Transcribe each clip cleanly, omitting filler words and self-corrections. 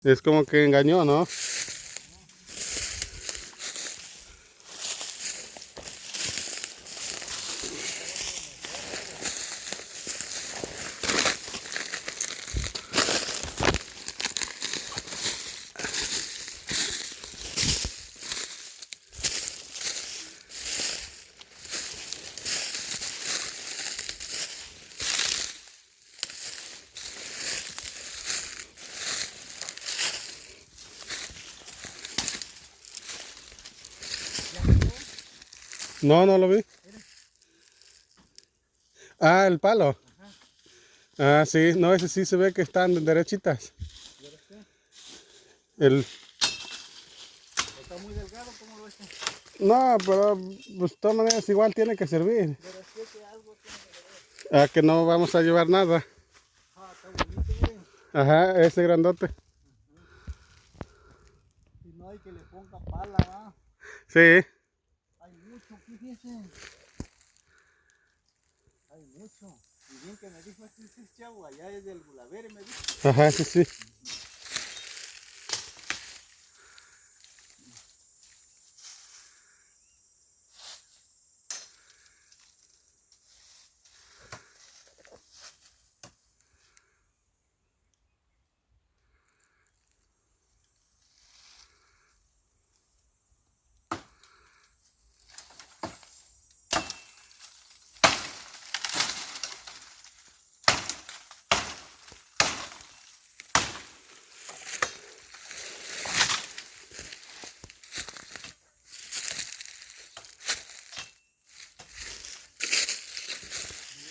Es como que engañó, ¿no? No, no lo vi. Ah, el palo. Ah, sí, no, ese sí se ve que están derechitas. El... Está muy delgado, ¿cómo lo ves? No, pero pues de todas maneras igual tiene que servir. Pero es que algo tiene que ver. A que no vamos a llevar nada. Ah, está bonito, miren. Ajá, ese grandote. Y no hay que le ponga pala, ¿va? Sí. Hay mucho, fíjense. Hay mucho. Y bien que me dijo este es chavo, allá es del Gulavere, me dijo. Ajá, sí, sí.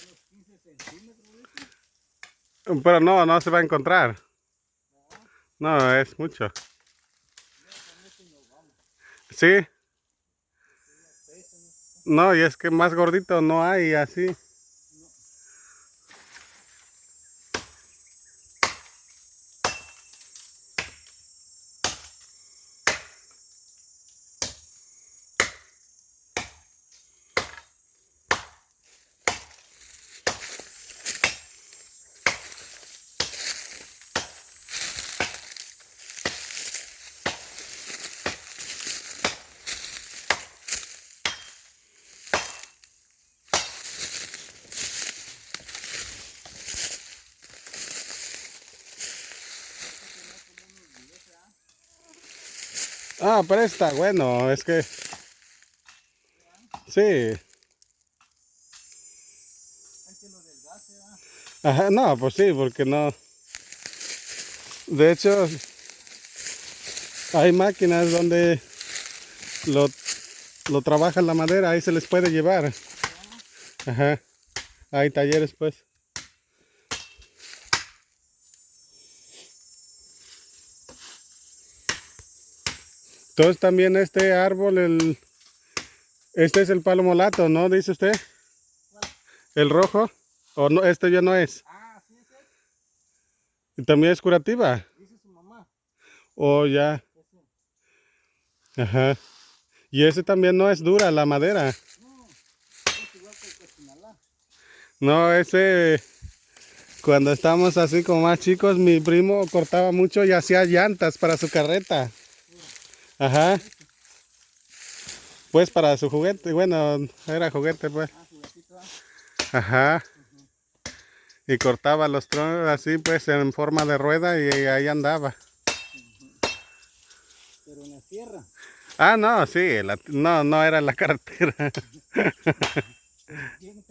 Unos 15 centímetros, ¿viste? Pero no, no se va a encontrar. No, No, es mucho. ya con este nos vamos. Sí. Porque ya pesa, ¿no? No, y es que más gordito no hay así. No. Este tenía como unos 10, ¿ah? Ah, pero está bueno, es que sí. Hay que lo desgaste, ¿ah? Ajá, no, pues sí, porque no. De hecho, hay máquinas donde lo, lo trabajan la madera, ahí se les puede llevar. Ya. Ajá, hay talleres pues. Entonces también este árbol, este es el palo molato, ¿no? Dice usted, ¿Cuál? el rojo. O no, este ya no es. Ah, sí es él. Y también es curativa. Dice su mamá. O ya, Ese. ajá. Y ese también no es dura la madera. No, es igual que el cochinalá. No, ese, cuando estábamos así como más chicos, mi primo cortaba mucho y hacía llantas para su carreta. Pura. Ajá, Ese. pues para su juguete, bueno, era juguete pues. Ah, juguetito, ¿ah? Ajá, Ujú. y cortaba los troncos así pues en forma de rueda y ahí andaba. Ujú. Pero en la tierra. Ah, no, sí, no, no era en la carretera. Pero aquí en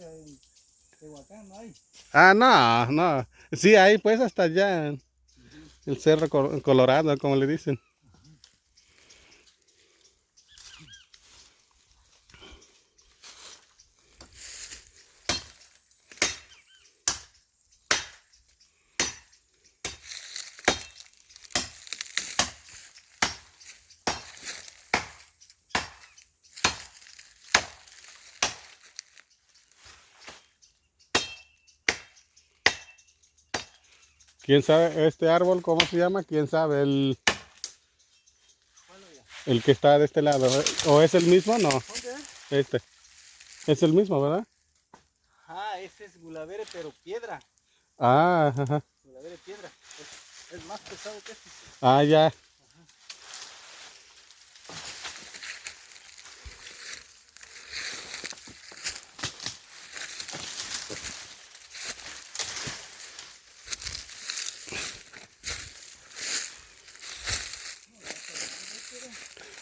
Tehuacán no hay. Ah, no, no. Sí, ahí pues hasta allá, Ujú. el Cerro Colorado, como le dicen. ¿Quién sabe este árbol cómo se llama? ¿Quién sabe? ¿Cuál allá? El que está de este lado. ¿O es el mismo? No, ¿Dónde es? este. Es el mismo, ¿verdad? Ah, ese es Gulavere, pero piedra. Ah, ajá. Gulavere piedra. Ese. Es más pesado que este. Ah, ya.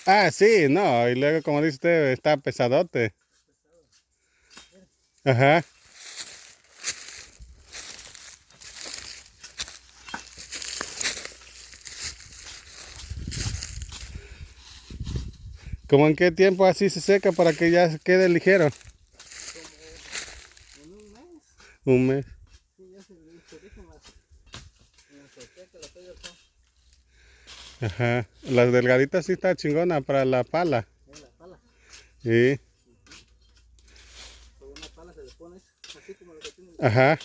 Ah, sí, no, y luego como dice usted, está pesadote. Ajá. ¿Cómo en qué tiempo así se seca para que ya quede ligero? En un mes. Un mes. Sí, ya se deja en la azotea que la pega el sol. Ajá. Las delgaditas sí está chingona para la pala. En la pala. Sí. Con una pala se le pone así como lo que tiene. Ajá.